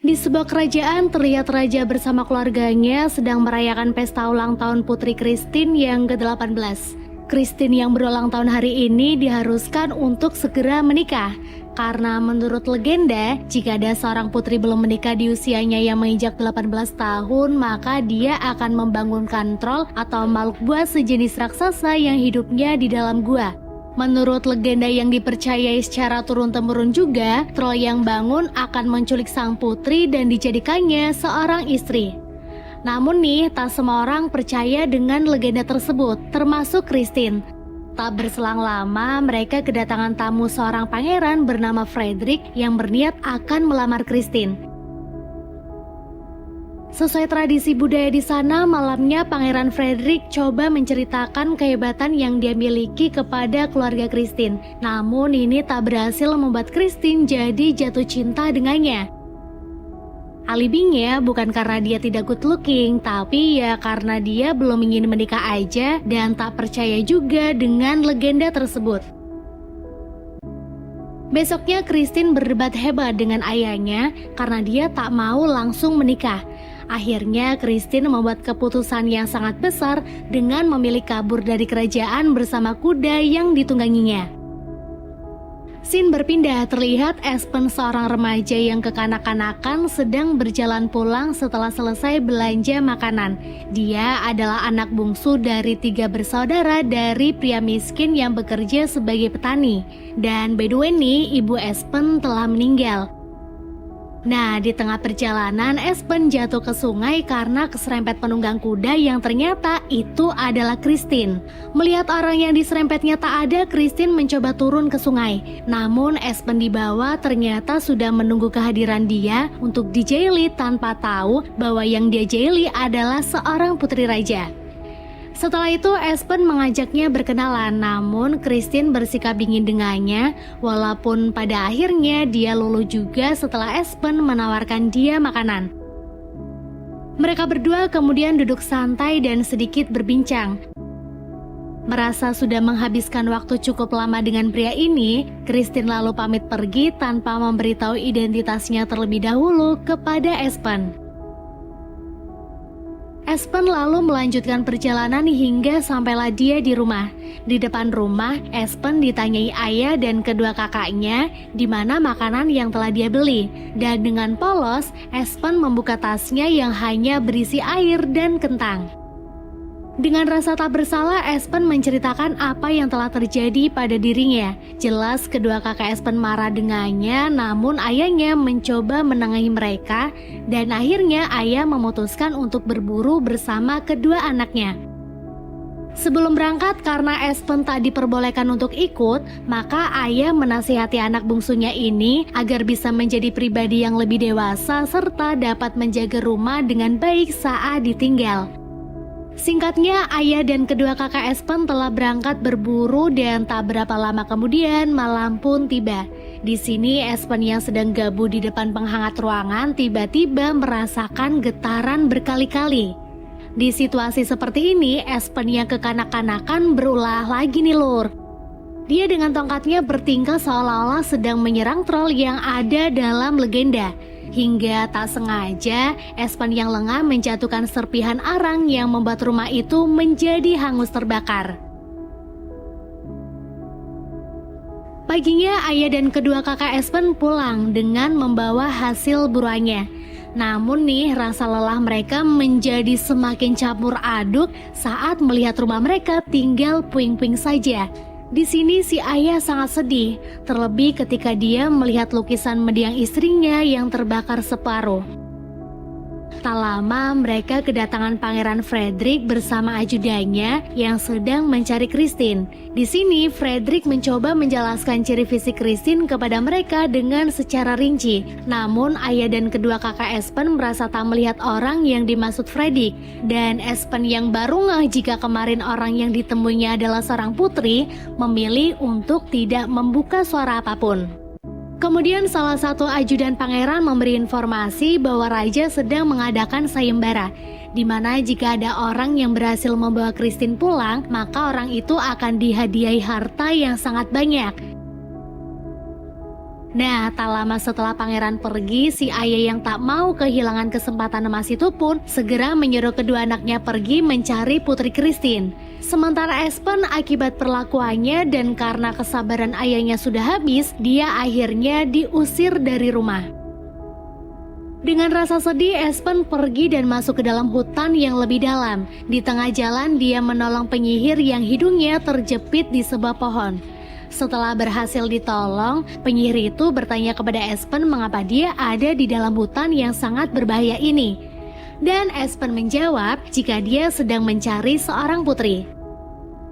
Di sebuah kerajaan, terlihat raja bersama keluarganya sedang merayakan pesta ulang tahun Putri Christine yang ke-18. Christine yang berulang tahun hari ini diharuskan untuk segera menikah. Karena menurut legenda, jika ada seorang putri belum menikah di usianya yang menginjak 18 tahun, maka dia akan membangunkan troll atau makhluk buas sejenis raksasa yang hidupnya di dalam gua. Menurut legenda yang dipercayai secara turun-temurun juga, troll yang bangun akan menculik sang putri dan dijadikannya seorang istri. Namun nih, tak semua orang percaya dengan legenda tersebut, termasuk Christine. Tak berselang lama, mereka kedatangan tamu seorang pangeran bernama Frederick yang berniat akan melamar Christine. Sesuai tradisi budaya di sana, malamnya Pangeran Frederick coba menceritakan kehebatan yang dia miliki kepada keluarga Christine. Namun ini tak berhasil membuat Christine jadi jatuh cinta dengannya. Alibinya bukan karena dia tidak good looking, tapi ya karena dia belum ingin menikah aja dan tak percaya juga dengan legenda tersebut. Besoknya Christine berdebat hebat dengan ayahnya karena dia tak mau langsung menikah. Akhirnya Christine membuat keputusan yang sangat besar dengan memilih kabur dari kerajaan bersama kuda yang ditungganginya. Scene berpindah, terlihat Espen, seorang remaja yang kekanak-kanakan, sedang berjalan pulang setelah selesai belanja makanan. Dia adalah anak bungsu dari 3 bersaudara dari pria miskin yang bekerja sebagai petani. Dan by the way nih, ibu Espen telah meninggal. Nah, di tengah perjalanan Espen jatuh ke sungai karena keserempet penunggang kuda yang ternyata itu adalah Christine. Melihat orang yang diserempetnya tak ada, Christine mencoba turun ke sungai. Namun Espen di bawah ternyata sudah menunggu kehadiran dia untuk dijaili tanpa tahu bahwa yang dia jaili adalah seorang putri raja. Setelah itu Espen mengajaknya berkenalan, namun Christine bersikap dingin dengannya, walaupun pada akhirnya dia luluh juga setelah Espen menawarkan dia makanan. Mereka berdua kemudian duduk santai dan sedikit berbincang. Merasa sudah menghabiskan waktu cukup lama dengan pria ini, Christine lalu pamit pergi tanpa memberitahu identitasnya terlebih dahulu kepada Espen. Espen lalu melanjutkan perjalanan hingga sampailah dia di rumah. Di depan rumah, Espen ditanyai ayah dan kedua kakaknya di mana makanan yang telah dia beli. Dan dengan polos, Espen membuka tasnya yang hanya berisi air dan kentang. Dengan rasa tak bersalah, Espen menceritakan apa yang telah terjadi pada dirinya. Jelas kedua kakak Espen marah dengannya, namun ayahnya mencoba menengahi mereka dan akhirnya ayah memutuskan untuk berburu bersama kedua anaknya. Sebelum berangkat, karena Espen tak diperbolehkan untuk ikut, maka ayah menasihati anak bungsunya ini agar bisa menjadi pribadi yang lebih dewasa serta dapat menjaga rumah dengan baik saat ditinggal. Singkatnya, ayah dan kedua kakak Espen telah berangkat berburu dan tak berapa lama kemudian malam pun tiba. Di sini Espen yang sedang gabung di depan penghangat ruangan tiba-tiba merasakan getaran berkali-kali. Di situasi seperti ini, Espen yang kekanak-kanakan berulah lagi nih lur. Dia dengan tongkatnya bertingkah seolah-olah sedang menyerang troll yang ada dalam legenda. Hingga tak sengaja, Espen yang lengah menjatuhkan serpihan arang yang membuat rumah itu menjadi hangus terbakar. Paginya, ayah dan kedua kakak Espen pulang dengan membawa hasil buruannya. Namun nih, rasa lelah mereka menjadi semakin campur aduk saat melihat rumah mereka tinggal puing-puing saja. Di sini si ayah sangat sedih, terlebih ketika dia melihat lukisan mendiang istrinya yang terbakar separuh. Tak lama mereka kedatangan Pangeran Frederick bersama ajudannya yang sedang mencari Christine. Di sini Frederick mencoba menjelaskan ciri fisik Christine kepada mereka dengan secara rinci. Namun ayah dan kedua kakak Espen merasa tak melihat orang yang dimaksud Frederick. Dan Espen yang baru ngeh jika kemarin orang yang ditemuinya adalah seorang putri, memilih untuk tidak membuka suara apapun. Kemudian salah satu ajudan pangeran memberi informasi bahwa raja sedang mengadakan sayembara, di mana jika ada orang yang berhasil membawa Christine pulang, maka orang itu akan dihadiahi harta yang sangat banyak. Nah, tak lama setelah pangeran pergi, si ayah yang tak mau kehilangan kesempatan emas itu pun segera menyuruh kedua anaknya pergi mencari Putri Christine. Sementara Espen akibat perlakuannya dan karena kesabaran ayahnya sudah habis, dia akhirnya diusir dari rumah. Dengan rasa sedih, Espen pergi dan masuk ke dalam hutan yang lebih dalam. Di tengah jalan, dia menolong penyihir yang hidungnya terjepit di sebuah pohon. Setelah berhasil ditolong, penyihir itu bertanya kepada Espen mengapa dia ada di dalam hutan yang sangat berbahaya ini. Dan Espen menjawab jika dia sedang mencari seorang putri.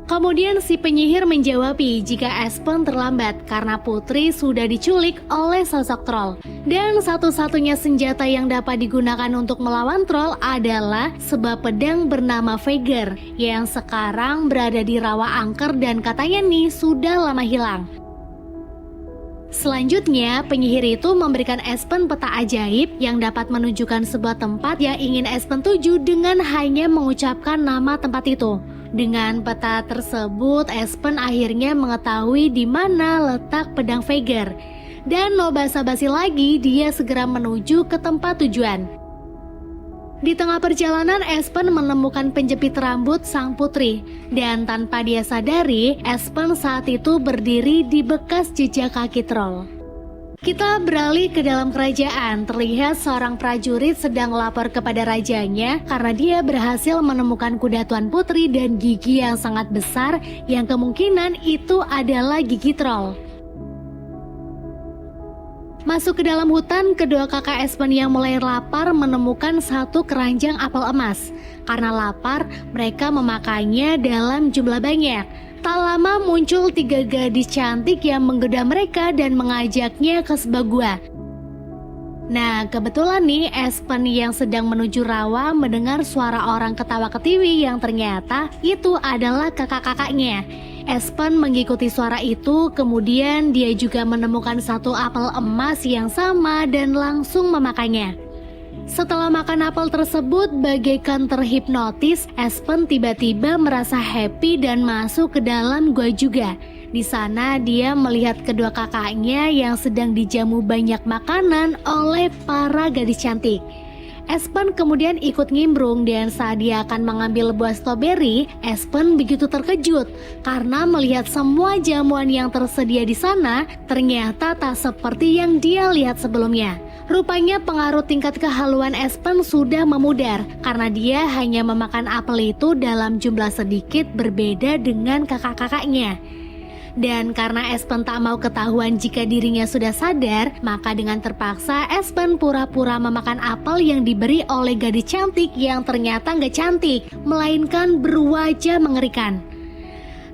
Kemudian si penyihir menjawabi jika Espen terlambat karena putri sudah diculik oleh sosok troll. Dan satu-satunya senjata yang dapat digunakan untuk melawan troll adalah sebuah pedang bernama Veigar yang sekarang berada di rawa angker dan katanya nih sudah lama hilang. Selanjutnya, penyihir itu memberikan Espen peta ajaib yang dapat menunjukkan sebuah tempat yang ingin Espen tuju dengan hanya mengucapkan nama tempat itu. Dengan peta tersebut, Espen akhirnya mengetahui di mana letak pedang Veigar. Dan no basa-basi lagi, dia segera menuju ke tempat tujuan. Di tengah perjalanan, Espen menemukan penjepit rambut sang putri. Dan tanpa dia sadari, Espen saat itu berdiri di bekas jejak kaki troll. Kita beralih ke dalam kerajaan. Terlihat seorang prajurit sedang lapor kepada rajanya karena dia berhasil menemukan kuda Tuan Putri dan gigi yang sangat besar yang kemungkinan itu adalah gigi troll. Masuk ke dalam hutan, kedua kakak Espen yang mulai lapar menemukan satu keranjang apel emas. Karena lapar, mereka memakannya dalam jumlah banyak. Tak lama muncul 3 gadis cantik yang menggoda mereka dan mengajaknya ke sebuah gua. Nah, kebetulan nih Espen yang sedang menuju rawa mendengar suara orang ketawa ketiwi yang ternyata itu adalah kakak-kakaknya. Espen mengikuti suara itu, kemudian dia juga menemukan satu apel emas yang sama dan langsung memakannya. Setelah makan apel tersebut, bagaikan terhipnotis, Espen tiba-tiba merasa happy dan masuk ke dalam gua juga. Di sana dia melihat kedua kakaknya yang sedang dijamu banyak makanan oleh para gadis cantik. Espen kemudian ikut ngimbrung dan saat dia akan mengambil buah stroberi, Espen begitu terkejut karena melihat semua jamuan yang tersedia di sana ternyata tak seperti yang dia lihat sebelumnya. Rupanya pengaruh tingkat kehaluan Espen sudah memudar karena dia hanya memakan apel itu dalam jumlah sedikit berbeda dengan kakak-kakaknya. Dan karena Espen tak mau ketahuan jika dirinya sudah sadar, maka dengan terpaksa Espen pura-pura memakan apel yang diberi oleh gadis cantik yang ternyata nggak cantik, melainkan berwajah mengerikan.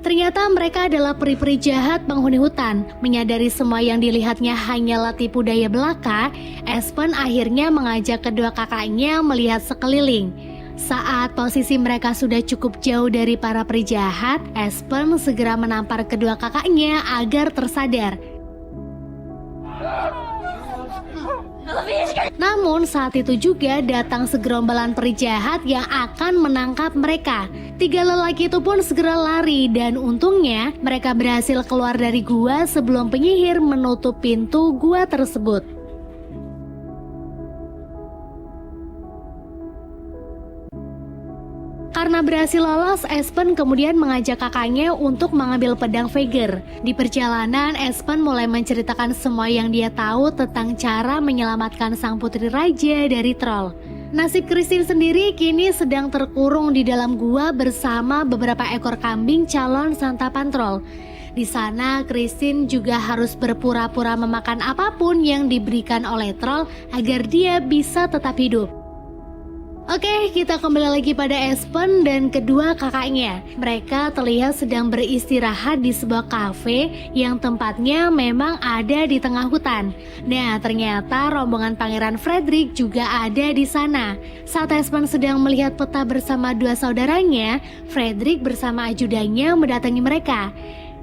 Ternyata mereka adalah peri-peri jahat penghuni hutan. Menyadari semua yang dilihatnya hanyalah tipu daya belaka, Espen akhirnya mengajak kedua kakaknya melihat sekeliling. Saat posisi mereka sudah cukup jauh dari para peri jahat, Espen segera menampar kedua kakaknya agar tersadar. Namun saat itu juga datang segerombolan peri jahat yang akan menangkap mereka. 3 lelaki itu pun segera lari dan untungnya mereka berhasil keluar dari gua sebelum penyihir menutup pintu gua tersebut. Karena berhasil lolos, Espen kemudian mengajak kakaknya untuk mengambil pedang Veigar. Di perjalanan, Espen mulai menceritakan semua yang dia tahu tentang cara menyelamatkan sang putri raja dari troll. Nasib Christine sendiri kini sedang terkurung di dalam gua bersama beberapa ekor kambing calon santapan troll. Di sana, Christine juga harus berpura-pura memakan apapun yang diberikan oleh troll agar dia bisa tetap hidup. Oke, kita kembali lagi pada Espen dan kedua kakaknya. Mereka terlihat sedang beristirahat di sebuah kafe yang tempatnya memang ada di tengah hutan. Nah, ternyata rombongan Pangeran Frederick juga ada di sana. Saat Espen sedang melihat peta bersama 2 saudaranya, Frederick bersama ajudannya mendatangi mereka.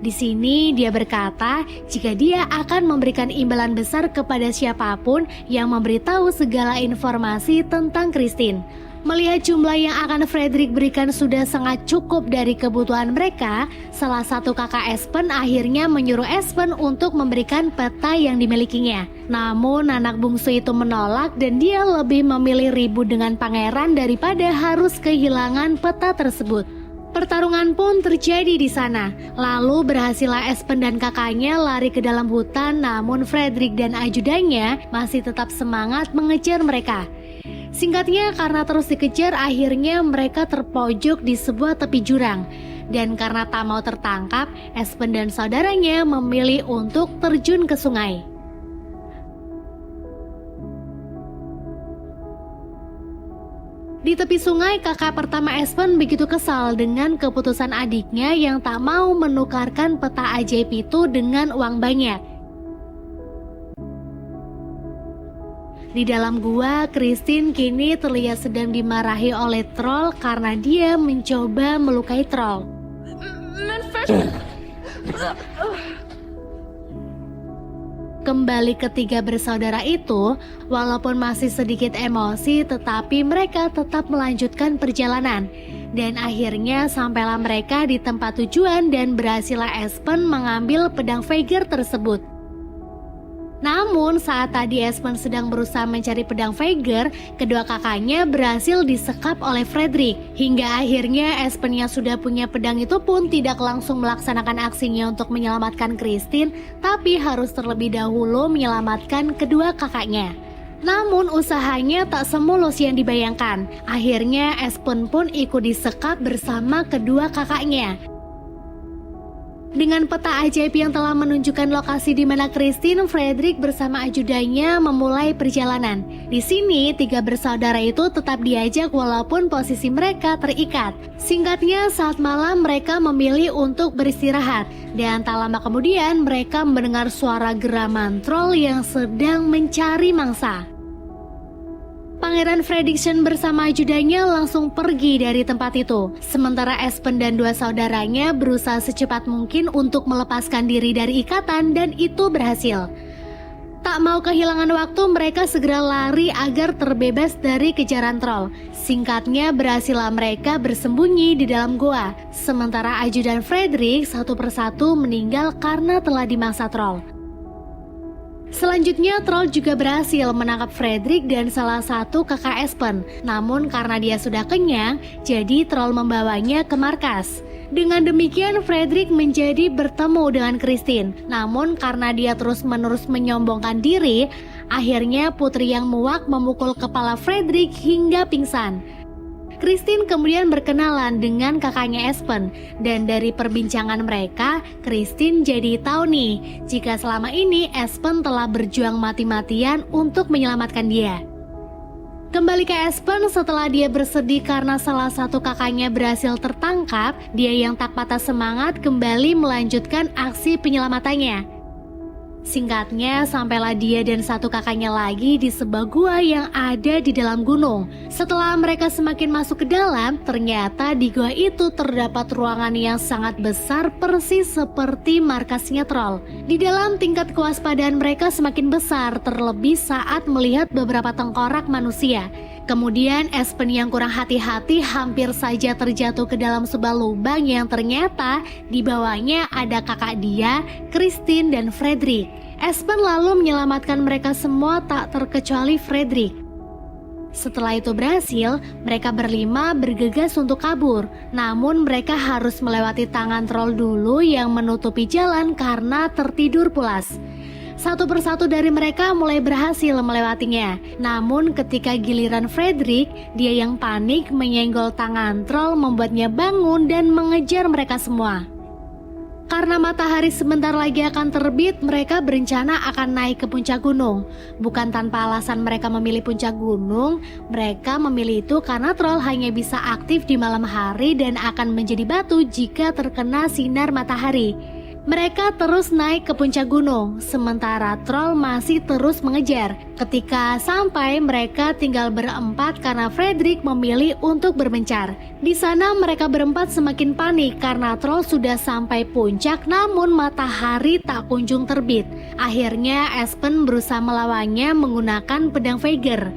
Di sini dia berkata jika dia akan memberikan imbalan besar kepada siapapun yang memberitahu segala informasi tentang Christine. Melihat jumlah yang akan Frederick berikan sudah sangat cukup dari kebutuhan mereka, salah satu kakak Espen akhirnya menyuruh Espen untuk memberikan peta yang dimilikinya. Namun anak bungsu itu menolak dan dia lebih memilih ribut dengan pangeran daripada harus kehilangan peta tersebut. Pertarungan pun terjadi di sana. Lalu berhasillah Espen dan kakaknya lari ke dalam hutan, namun Frederick dan ajudannya masih tetap semangat mengejar mereka. Singkatnya, karena terus dikejar, akhirnya mereka terpojok di sebuah tepi jurang. Dan karena tak mau tertangkap, Espen dan saudaranya memilih untuk terjun ke sungai. Di tepi sungai, kakak pertama Espen begitu kesal dengan keputusan adiknya yang tak mau menukarkan peta ajaib itu dengan uang banyak. Di dalam gua, Christine kini terlihat sedang dimarahi oleh troll karena dia mencoba melukai troll. Kembali ketiga bersaudara itu, walaupun masih sedikit emosi, tetapi mereka tetap melanjutkan perjalanan. Dan akhirnya sampailah mereka di tempat tujuan dan berhasillah Espen mengambil pedang Veigar tersebut. Namun saat tadi Espen sedang berusaha mencari pedang Veigar, kedua kakaknya berhasil disekap oleh Frederick. Hingga akhirnya Espen yang sudah punya pedang itu pun tidak langsung melaksanakan aksinya untuk menyelamatkan Christine, tapi harus terlebih dahulu menyelamatkan kedua kakaknya. Namun usahanya tak semulus yang dibayangkan. Akhirnya Espen pun ikut disekap bersama kedua kakaknya. Dengan peta ajaib yang telah menunjukkan lokasi di mana Christine, Frederick bersama ajudannya memulai perjalanan. Di sini, tiga bersaudara itu tetap diajak walaupun posisi mereka terikat. Singkatnya, saat malam mereka memilih untuk beristirahat. Dan tak lama kemudian mereka mendengar suara geraman troll yang sedang mencari mangsa. Pangeran Fredrickson bersama ajudannya langsung pergi dari tempat itu. Sementara Espen dan dua saudaranya berusaha secepat mungkin untuk melepaskan diri dari ikatan dan itu berhasil. Tak mau kehilangan waktu, mereka segera lari agar terbebas dari kejaran troll. Singkatnya, berhasillah mereka bersembunyi di dalam goa. Sementara ajudan Frederick satu persatu meninggal karena telah dimangsa troll. Selanjutnya, troll juga berhasil menangkap Frederick dan salah satu kakak Espen. Namun karena dia sudah kenyang, jadi troll membawanya ke markas. Dengan demikian, Frederick menjadi bertemu dengan Christine. Namun karena dia terus-menerus menyombongkan diri, akhirnya putri yang muak memukul kepala Frederick hingga pingsan. Christine kemudian berkenalan dengan kakaknya Espen, dan dari perbincangan mereka, Christine jadi tahu nih jika selama ini Espen telah berjuang mati-matian untuk menyelamatkan dia. Kembali ke Espen, setelah dia bersedih karena salah satu kakaknya berhasil tertangkap, dia yang tak patah semangat kembali melanjutkan aksi penyelamatannya. Singkatnya, sampailah dia dan satu kakaknya lagi di sebuah gua yang ada di dalam gunung. Setelah mereka semakin masuk ke dalam, ternyata di gua itu terdapat ruangan yang sangat besar persis seperti markasnya troll. Di dalam, tingkat kewaspadaan mereka semakin besar, terlebih saat melihat beberapa tengkorak manusia. Kemudian Espen yang kurang hati-hati hampir saja terjatuh ke dalam sebuah lubang yang ternyata di bawahnya ada kakak dia, Christine dan Frederick. Espen lalu menyelamatkan mereka semua tak terkecuali Frederick. Setelah itu berhasil, mereka berlima bergegas untuk kabur. Namun mereka harus melewati tangan troll dulu yang menutupi jalan karena tertidur pulas. Satu persatu dari mereka mulai berhasil melewatinya. Namun ketika giliran Frederick, dia yang panik menyenggol tangan troll membuatnya bangun dan mengejar mereka semua. Karena matahari sebentar lagi akan terbit, mereka berencana akan naik ke puncak gunung. Bukan tanpa alasan mereka memilih puncak gunung, mereka memilih itu karena troll hanya bisa aktif di malam hari dan akan menjadi batu jika terkena sinar matahari. Mereka terus naik ke puncak gunung, sementara troll masih terus mengejar. Ketika sampai, mereka tinggal berempat karena Frederick memilih untuk berbencar. Di sana mereka berempat semakin panik karena troll sudah sampai puncak namun matahari tak kunjung terbit. Akhirnya Espen berusaha melawannya menggunakan pedang Veigar.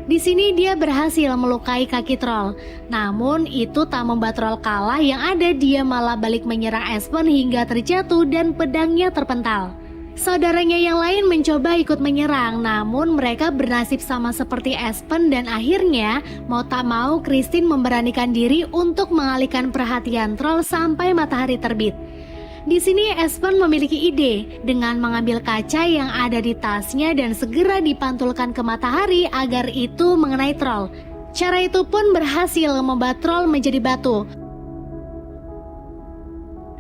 Di sini dia berhasil melukai kaki troll. Namun itu tak membuat troll kalah, yang ada dia malah balik menyerang Espen hingga terjatuh dan pedangnya terpental. Saudaranya yang lain mencoba ikut menyerang, namun mereka bernasib sama seperti Espen dan akhirnya mau tak mau Christine memberanikan diri untuk mengalihkan perhatian troll sampai matahari terbit. Di sini Espen memiliki ide dengan mengambil kaca yang ada di tasnya dan segera dipantulkan ke matahari agar itu mengenai troll. Cara itu pun berhasil membuat troll menjadi batu.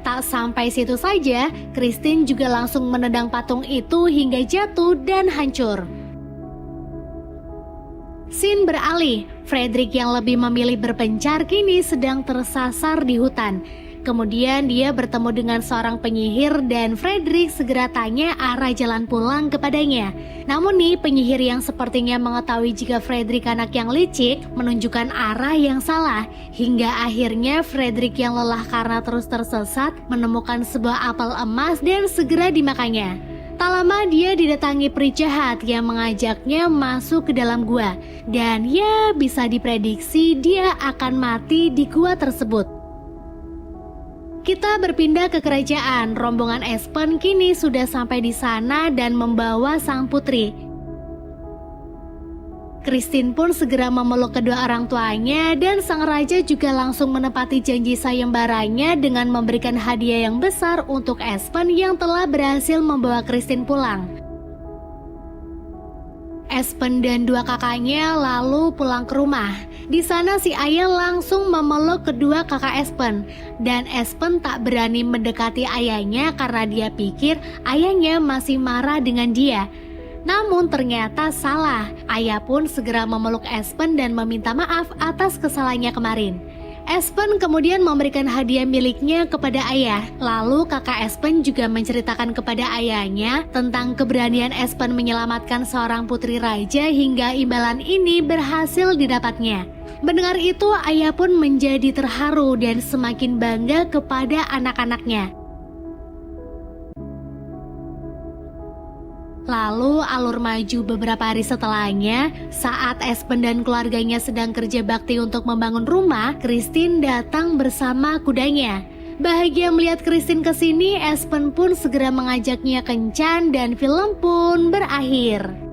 Tak sampai situ saja, Christine juga langsung menendang patung itu hingga jatuh dan hancur. Scene beralih, Frederick yang lebih memilih berpencar kini sedang tersasar di hutan. Kemudian dia bertemu dengan seorang penyihir dan Frederick segera tanya arah jalan pulang kepadanya. Namun nih, penyihir yang sepertinya mengetahui jika Frederick anak yang licik menunjukkan arah yang salah. Hingga akhirnya Frederick yang lelah karena terus tersesat menemukan sebuah apel emas dan segera dimakannya. Tak lama dia didatangi peri jahat yang mengajaknya masuk ke dalam gua. Dan ya, bisa diprediksi dia akan mati di gua tersebut. Kita berpindah ke kerajaan. Rombongan Espen kini sudah sampai di sana dan membawa sang putri. Christine pun segera memeluk kedua orang tuanya dan sang raja juga langsung menepati janji sayembaranya dengan memberikan hadiah yang besar untuk Espen yang telah berhasil membawa Christine pulang. Espen dan dua kakaknya lalu pulang ke rumah. Di sana si ayah langsung memeluk kedua kakak Espen. Dan Espen tak berani mendekati ayahnya karena dia pikir ayahnya masih marah dengan dia. Namun ternyata salah. Ayah pun segera memeluk Espen dan meminta maaf atas kesalahannya kemarin. Espen kemudian memberikan hadiah miliknya kepada ayah. Lalu kakak Espen juga menceritakan kepada ayahnya tentang keberanian Espen menyelamatkan seorang putri raja hingga imbalan ini berhasil didapatnya. Mendengar itu, ayah pun menjadi terharu dan semakin bangga kepada anak-anaknya. Lalu alur maju beberapa hari setelahnya, saat Espen dan keluarganya sedang kerja bakti untuk membangun rumah, Christine datang bersama kudanya. Bahagia melihat Christine kesini, Espen pun segera mengajaknya kencan dan film pun berakhir.